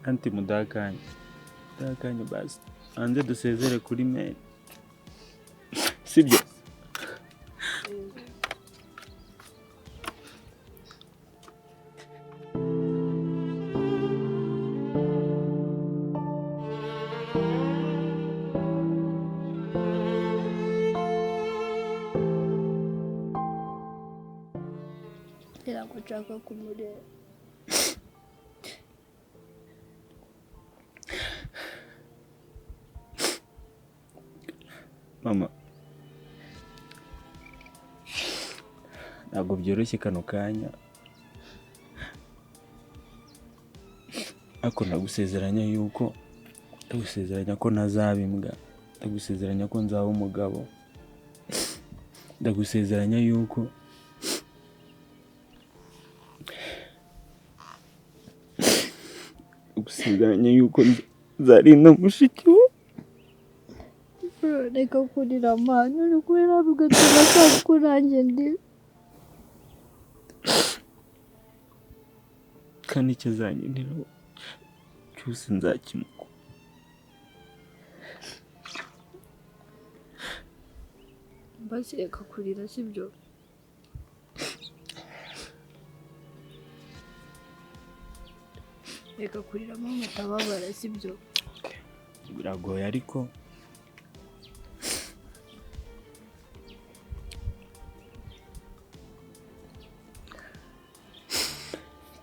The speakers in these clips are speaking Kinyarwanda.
anti mudakanye basi hanze dusezere kuri mail sibyo nshaka kumureba. Mama, ntabwo byoroshye kano kanya, ariko ndagusezeranya ko ntazaba imbwa, ndagusezeranya ko nzaba umugabo, ndagusezeranya yuko nzarinda mushiki we. Reka kurira mwana, uri kubera bigatuma ntabwo nanjye ndi. Kandi icyo azankenera cyose nzakimuha. Basi reka kurira sibyo? Reka kurira mama atababara sibyo? Biragoye ariko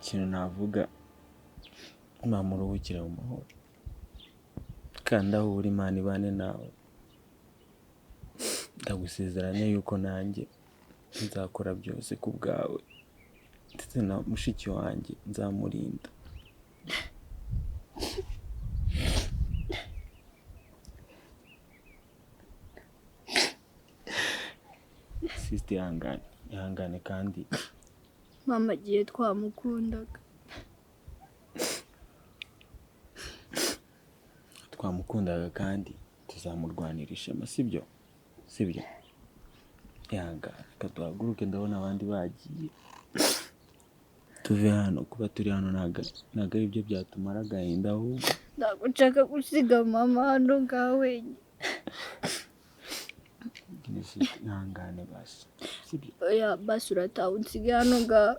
ikintu navuga, mama uruhukira mu mahoro kandi aho uri Imana ibane nawe. Ndagusezeranya yuko nanjye nzakora byose ku bwawe ndetse na mushiki wanjye nzamurinda. Sister ihangane kandi mama agiye twamukundaga kandi tuzamurwanira ishema sibyo? Ihangane, katuhaguruke, ndabona abandi bagiye. Tuve hano, kuba turi hano ntabwo ari byo byatumara agahinda, ahubwo ntabwo nshaka gusiga mama hano ngawe. ihangane basi sibyo? Oya basi urataha unsige hano ngawe.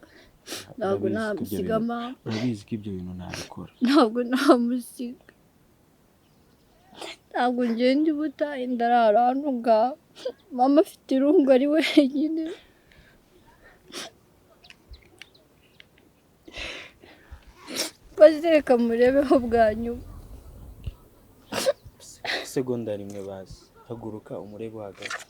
Ntabwo namusiga mama. Urabizi ko ibyo bintu ntabikora. Ntabwo namusiga. Ntabwo ngenda ubutaha ndarara hano ngawe. Mama afite irungu ari wenyine. Basi reka murebeho bwa nyuma. Segonda rimwe basi, haguruka umurebe uhagaze.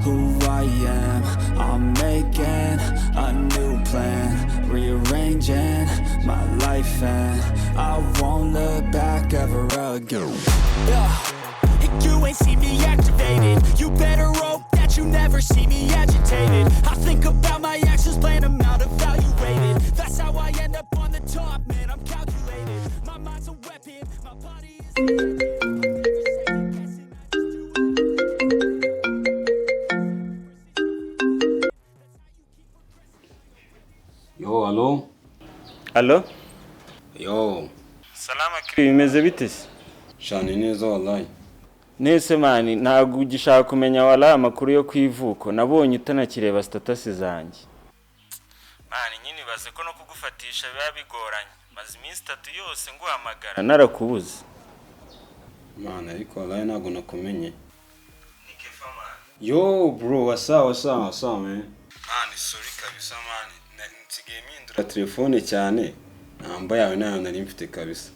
Who I am, I'm making a new plan, rearranging my life, and I won't look back ever again. You ain't see me activated, you better hope that you never see me agitated. I think about my actions, plan them out, evaluated. That's how I end up on the top, man, I'm calculated. My mind's a weapon, my body is... Yo, alo? Alo? Yo. Salama kiri, bimeze bite se? Shani neza wallahi. Nese mani, ntabwo ugishaka kumenya wallahi amakuru yo kwivuko. Nabonye utanakireba status zanjye. Mani nyine baze ko no kugufatisha biba bigoranye. Maze iminsi 3 yose nguhamagara narakubuze. Mani ariko wallahi ntabwo nakumenye. Nikefa mani. Yo bro, what's up man? Mani sorry kabisa mani. Nsigaye mpindura telefone cyane. Namba yawe nayo nari mfite kabisa.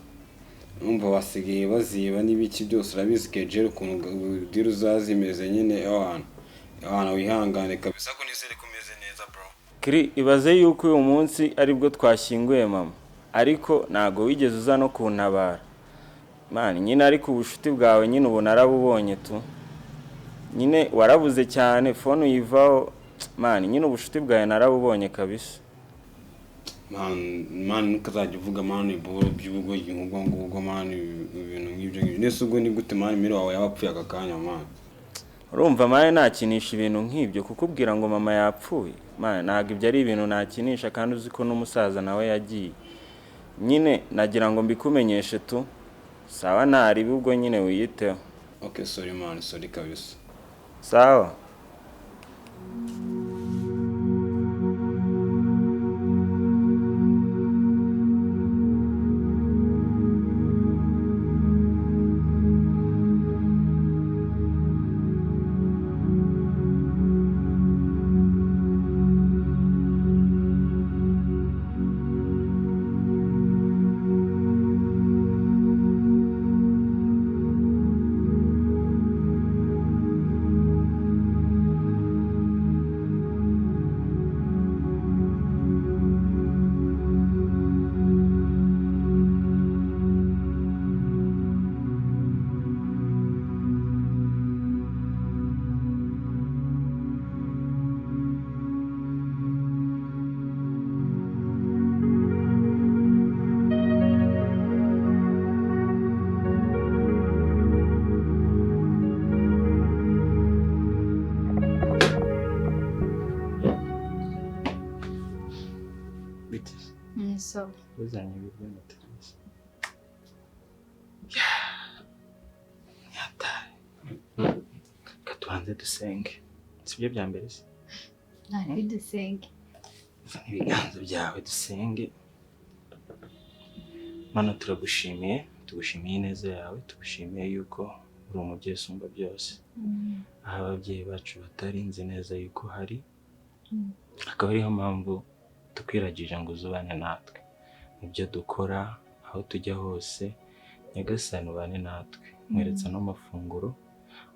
Numva basigaye baziba n'ibiki byose urabizi kejero ukuntu diri uzazimeze nyine ahantu. abana wihangane kabisa ko nizere kumeze neza bro. Kiri ibaze yuko uyu munsi aribwo twashyinguye mama ariko nago wigeze uza no kuntabara man nyine ariko ubushuti bwawe nyine ubu narabubonye tu nyine warabuze cyane phone uyivaho man nyine ubushuti bwawe narabubonye kabisa man nukazajya uvuga man iboro by'ubwo ngubwo man ibintu nk'ibyo nese ubwo ni gute man miro wawe yabapfuye akakanya man. urumva maye nakinisha ibintu nk'ibyo kukubwira ngo mama yapfuye man ntago ibyo ari ibintu nakinisha kandi uzi ko n'umusaza nawe yagiye nyine nagira ngo mbikumenyeshe tu sawa ntaribi ubwo nyine wiyiteho. Okay sorry man, sorry kabisa. Sawa. So uzanye ibiryo mutuzi katubanze dusenge sibyo bya mbere se nari dusenge ibiganza byawe dusenge mana turagushimiye tugushimiye neza yawe tugushimiye yuko uri umubyeyi usumba byose aho ababyeyi bacu batarinze neza yuko hari akaba ariyo mpamvu tukwiragije ngo uzubane natwe ibyo dukora aho tujya hose nyagasani ubane natwe mweretse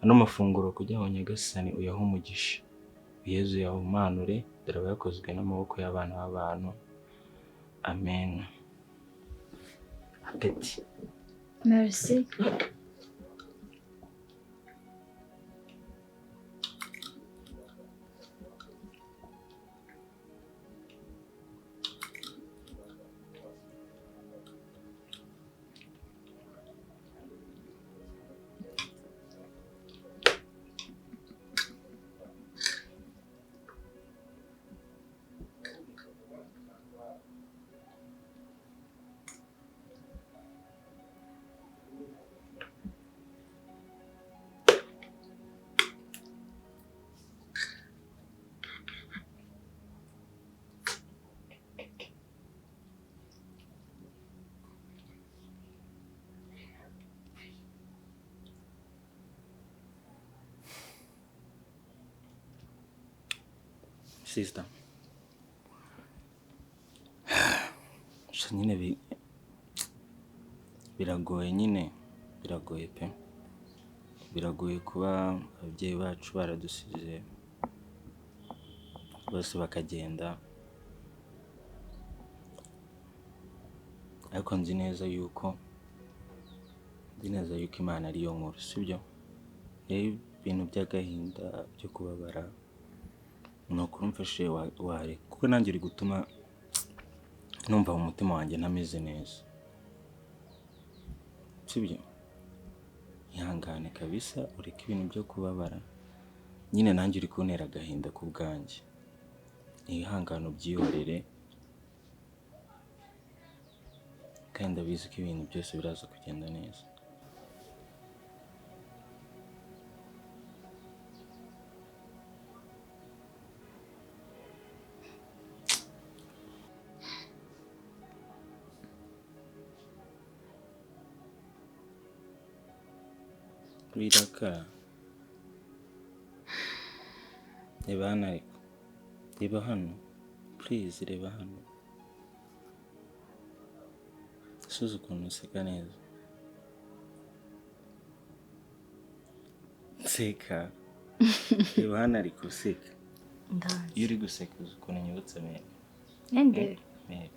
ano mafunguro kugira ngo nyagasani uyahe umugisha Yezu yahumanure dore yakozwe n'amaboko y'abana b'abantu amen. Apeti. Merci. Sister. Nyine biragoye pe. Biragoye kuba ababyeyi bacu baradusize bose bakagenda. Ariko nzi neza yuko Imana ariyo nkuru sibyo. Ibintu by'agahinda byo kubabara nukuri umfashe ware kuko nanjye uri gutuma numva mu mutima wanjye ntameze neza sibyo. Ihangane kabisa ureke ibintu byo kubabara nyine nanjye uri kuntera agahinda ku bwanjye. Ihangane ubyihorere kandi ndabizi ko ibintu byose biraza kugenda neza. Wiraka reba hano ariko reba hano please reba hano suza ukuntu useka neza nseka reba hano ari guseka. Ndazi. Iyo uri guseka uzi ukuntu nyibutse Mary. Ende. Mary.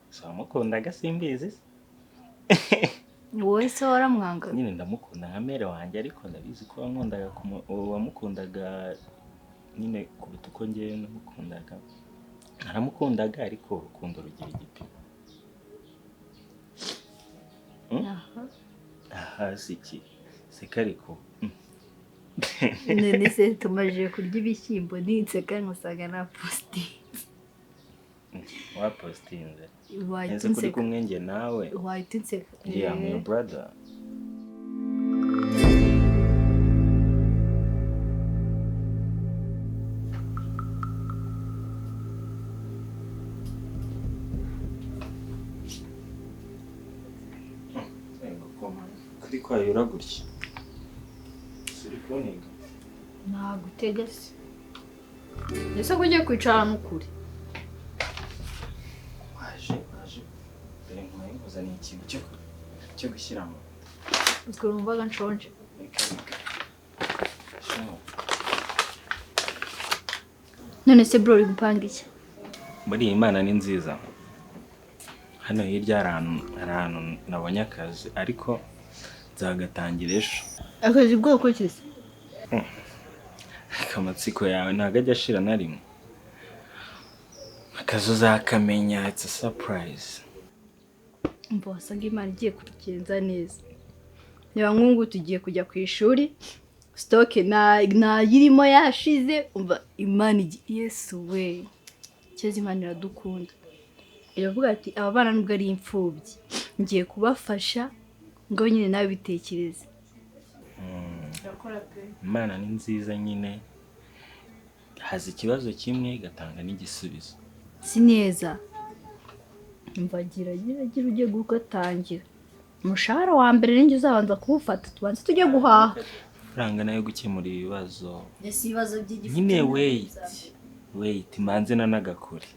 So wamukundaga simbizi. Wowe se waramwanga? Nyine ndamukunda nka Mary wanjye ariko ndabizi ko wamukundaga nyine kuruta uko ngewe namukundaga. Naramukundaga ariko urukundo rugira igipimo. Aha siki. Seka ariko. None se tumaje kurya ibishyimbo ninseka nkusanga na posting. Wa postinze. Wahita Nzi kuri unseka. kumwe nge nawe. Wahita unseka. Yeah, I'm your brother. Kuri kwayura gutya. Siri kuniga. Nagutega se. Ese ko ugiye kwicara ahantu kure? Waje. Dore nkwaye nkuzaniye ikintu cyo gushyiramo. Utwo numvaga nshonje. None se bro uri gupanga iki? Muri iyi Imana ni nziza. Hano hirya hari ahantu nabonye akazi ariko nzagatangira ejo. Akazi bwoko ki se? Akamatsiko yawe ntabwo ajya ashira na rimwe. Akazi uzakamenya, it's a surprise. Umva wasaga Imana igiye kutugenza neza. Niba nkungu tugiye kujya ku ishuri, stock yirimo yashize, umva Imana Yesu we. Cyeze Imana iradukunda. Iravuga ati aba bana nubwo ari impfubyi, ngiye kubafasha ngo nyine nawe bitekereze. Imana ni nziza nyine. Haza ikibazo kimwe igatanga n'igisubizo. Si neza. Umva gira ugiye gukatangira. Umushahara wa mbere ninjye uzabanza kuwufata tubanze tujye guhaha. Franga nayo gukemura ibibazo. Ese ibibazo by'igifu. Nyine wait manze na nagakuri.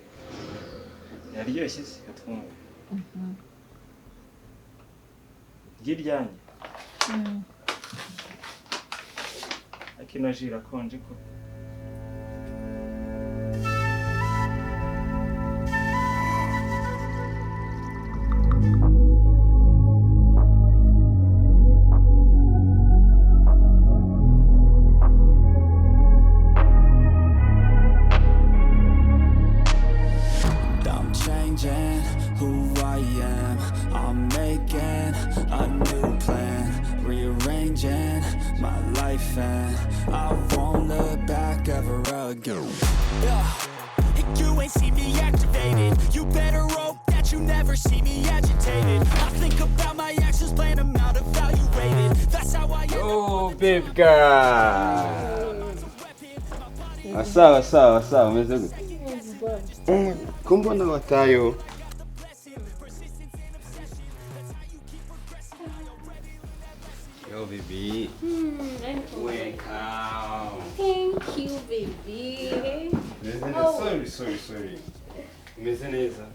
Yaryoshye se katwumva. Giryanye. Akino jira konje ko. I'm changing who I am. I'm making a new plan, rearranging my life, and I won't look back ever again. You ain't see me activated. You better hope that you never see me agitated. I think about my actions, plan them out, evaluated. That's how I Oh, babe girl. Sawa, umeze gute? Ko mbona watayo. Yo, baby. Welcome. Thank you, baby. Sorry. Umeze neza?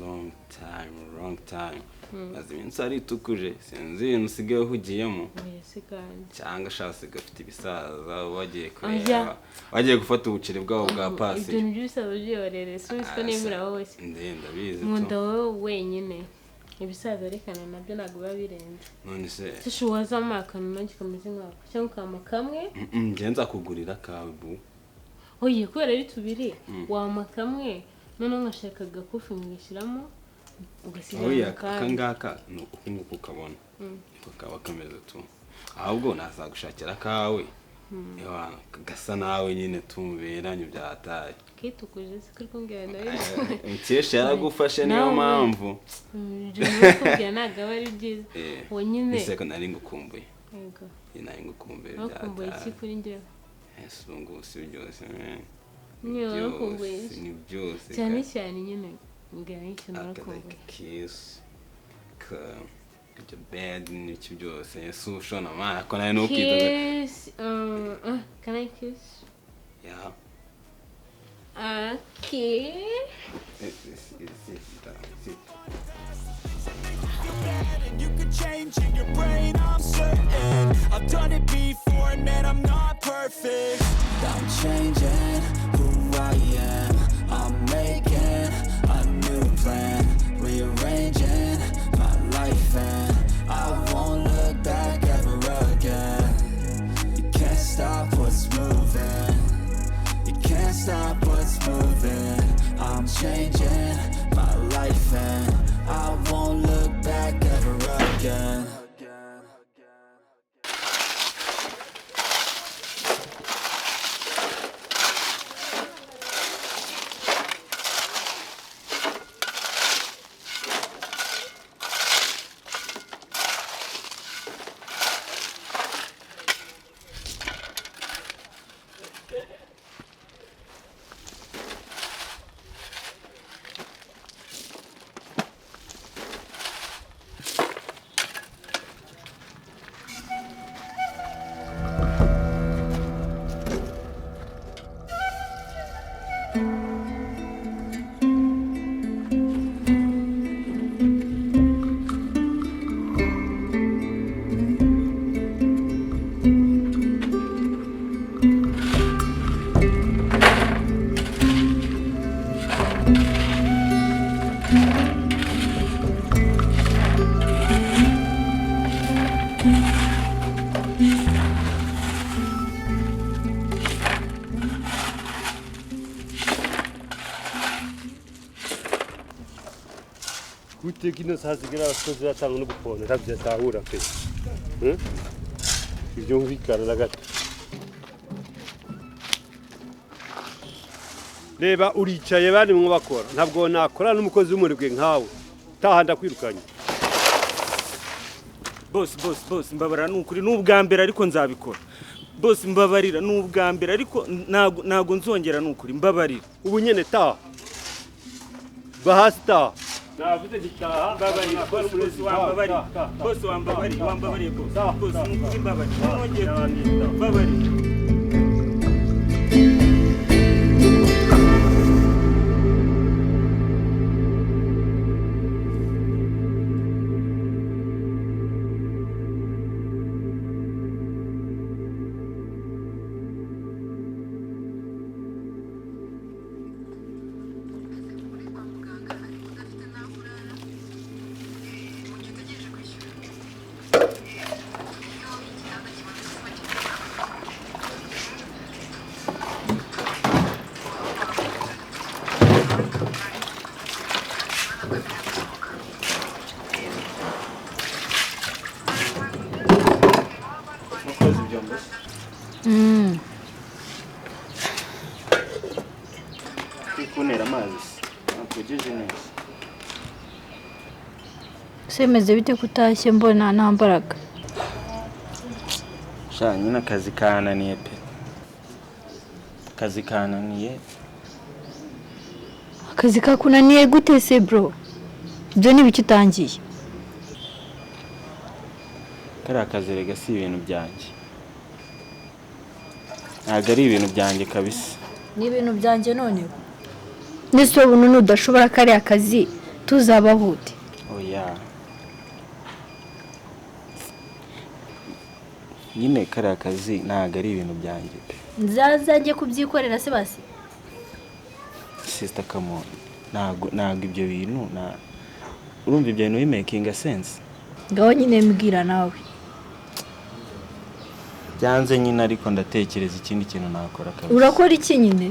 Wrong time. Maze iminsi ari tukuje. Sinzi ibintu usigaye uhugiyemo. Cyangwa shase gafite ibisaza wagiye kureba. Wagiye gufata ubucire bwawo bwa pasi. Ibyo nibyo byorere swiswe nemera wowe. Ndabizi Nkunda wowe wenyine. Ibisaza arekana nabyo ntabwo biba birenze. None se Sishuwaza amakano nanjye kameze nkako. Cyangwa kama kamwe. ngenza kugurira kabu. Oye kubera ari tubiri wama kamwe none nkashaka gakufi ngishyiramo ugasiga kangaka nuko ukabona. Niko kaba kameze tu. Ahubwo nazagushakira kawe. Ewa gasa nawe nyine tumberanye byataye. Kitukuje sikuri kongera Mukesha yaragufashe niyo mpamvu. Je kubya nagaba ari byiza. Wonyine Iseko nari ngukumbuye. Yego. Nari ngukumbuye Nakumbuye iki kuri njye? Esungu si byose. Niyo nakumbuye. Ni byose. Cyane nyine ngana iki nakumbuye. Kiss. Ka bed n'iki byose. Yesu ushona mara ko nayo nukita. Kiss. Can I kiss? Yeah. Okay. you could change in your brain, I'm certain. I've done it before and that I'm not perfect. I'm changing who I am. I'm making a new plan, rearranging my life, and I won't look back ever again. You can't stop what's moving. You can't stop what's moving. I'm changing my life, and I won't look back ever again. gutegina sazigira abakozi batanga no gupona tabyatahura pe ibyo ngikara na gato reba uricaye bandi mwe bakora ntabwo nakora n'umukozi w'umuribwe nkawe tahanda kwirukanye boss mbabara n'ukuri n'ubwa mbere ariko nzabikora boss mbabarira n'ubwa mbere ariko nago nzongera n'ukuri mbabarira ubu nyene ta bahasta navuze gitaha mbabarira boss wambabariye boss n'ukuri mbabarira nongera mbabarira Kunera amazi nakugeje neza semeze bite kutashye mbona nta mbaraga shanye n'akazi kananiye pe akazi kananiye akazi kakunaniye gute se bro ibyo ni biki utangiye kari akazi rega si ibintu byanjye ntabwo ari ibintu byanjye kabisa ni ibintu byanjye none nese ubu nudashobora kari akazi tuzabahute oya nyine kari akazi ntabwo ari ibintu byanjye pe nzazajye kubyikorera se basi sister come on ntabwo ibyo bintu urumva ibyo bintu bimaking sense ngaho nyine mbwira nawe byanze nyine ariko ndatekereza ikindi kintu nakora kabisa urakora iki nyine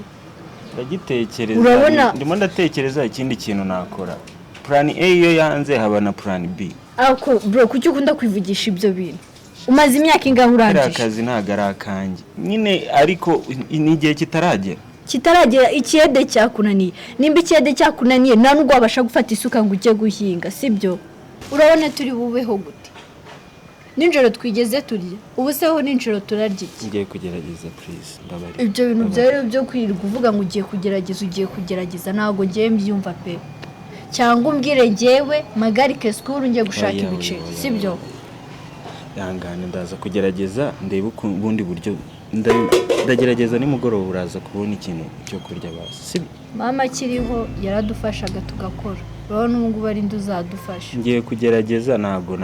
ndagitekereza urabona ndimo ndatekereza ikindi kintu nakora plan A iyo yanze haba na plan B ako bro kuki ukunda kwivugisha ibyo bintu umaze imyaka ingahe urangije akazi ntago ari akanjye nyine ariko n'igihe kitaragera ikiyede cyakunaniye nimba ikiyede cyakunaniye nta nubwo wabasha gufata isuka ngo ujye guhinga sibyo urabona turi bubeho gute ninjoro twigeze turya ubu seho ninjoro turarya iki ngiye kugerageza please ndabarira ibyo bintu byari byo kwirirwa uvuga ngo ugiye kugerageza ntago ngiye mbyumva pe cyangwa umbwire ngewe magarike school ngiye gushaka ibiceri sibyo yangane ndaza kugerageza ndebe ubundi buryo ndagerageza nimugoroba uraza kubona ikintu cyo kurya basi sibyo mama kiriho yaradufashaga tugakora urabona ubu ngubu ari ndu uzadufasha. ngiye kugerageza ntabwo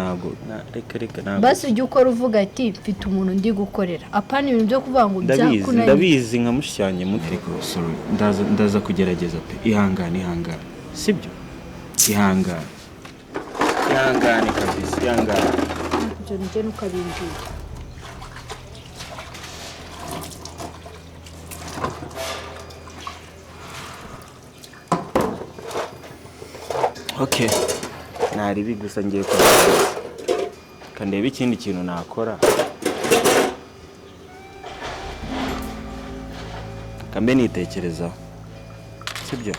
reka ntabwo basi ujye ukora uvuga ati mfite umuntu ndi gukorera apana ibintu byo kuvuga ngo byakunaniye. ndabizi nka mushyange mutereko sorry ndaza kugerageza pe ihangane sibyo ihangane kabisa ihangane ibyo nje nukabimbira. Okay, naribi gusa ngiye kugerageza kandeba ikindi kintu nakora kambe nitekerezaho sibyo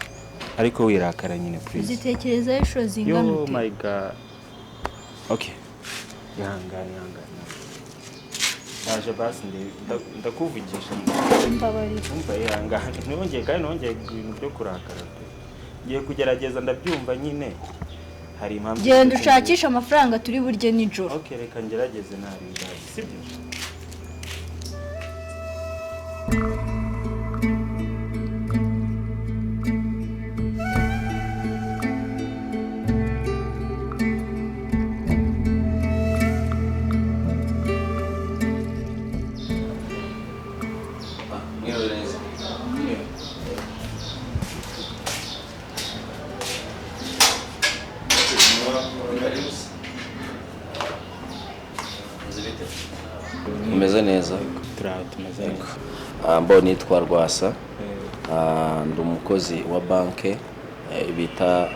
ariko wirakara nyine please. Uzitekereza isho zingana Oh my god. Okay. Ihangane. Baje basi ndakuvugisha. Mbabarira. Umva ihangane. Nongeye ibintu byo kurakara. Ngiye kugerageza ndabyumva nyine. Hari impamvu. Genda ushakisha amafaranga turi burye nijoro. Okay, reka ngerageze narinda. Sibyo? Umeze neza? Tumeze neza. Mbo nitwa Rwasa. Ndi umukozi wa banke bita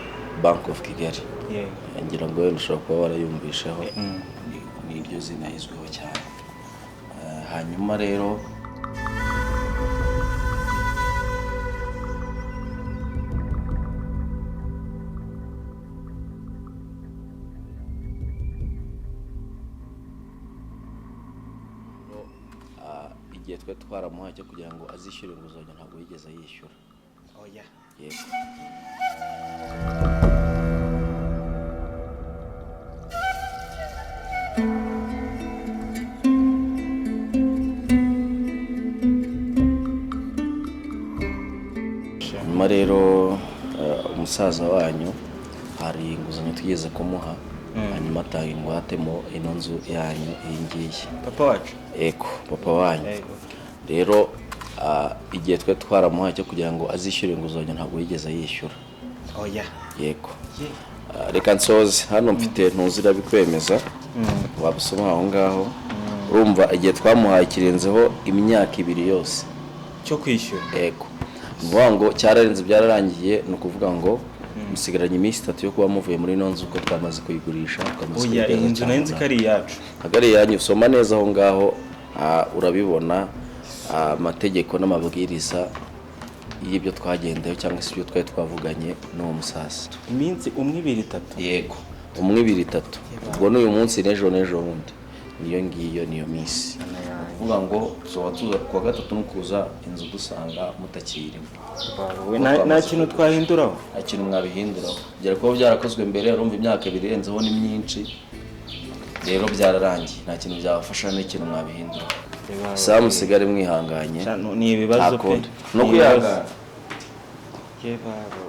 Bank of Kigali. Ngira ngo wenda ushobora kuba warayumvishaho. Ni iryo zina izwiho cyane. Hanyuma rero igihe twe twaramuhaye cyo kugira ngo azishyure inguzanyo ntabwo yigeze yishyura. Oya. Yego. Nyuma rero umusaza wanyu hari inguzanyo tugeze kumuha hanyuma atanga ingwatemo ino nzu yanyu iyi ngiyi. Papa wacu? Eko, papa wanyu. Rero igihe twe twaramuhaye cyo kugira ngo azishyure inguzanyo ntabwo yigeze yishyura. Oya. Yego. Reka nsoze hano mfite ntuzira bikwemeza. Wabusoma aho ngaho. Urumva igihe twamuhaye kirenzeho imyaka 2 yose cyo kwishyura. Ego. Mvuga ngo cyararenze byararangiye no kuvuga ngo musigaranye iminsi 3 yo kuba muvuye muri nonzi uko twamaze kuyigurisha. Oya, inzu nanzi kari yacu. Hagari yanyu soma neza aho ngaho urabibona amategeko n'amabwiriza y'ibyo twagendeyo cyangwa se ibyo twari twavuganye n'uwo musasa. Iminsi 1-2-3. Yego. 1-2-3. Ubwo n'uyu munsi n'ejo bundi. Niyo ngiyo niyo minsi. Uvuga ngo tuzoba tuza kwa gatatu nukuza inzu dusanga mutakirimo. Nta kintu twahinduraho. Nta kintu mwabihinduraho. Byari kuba byarakozwe mbere urumva imyaka 2 irenzeho ni myinshi. Rero byararangiye nta kintu byabafasha n'ikintu mwabihinduraho. Saa musigare mwihanganye. Ni ibibazo pe. No kwihangana. Yebabo.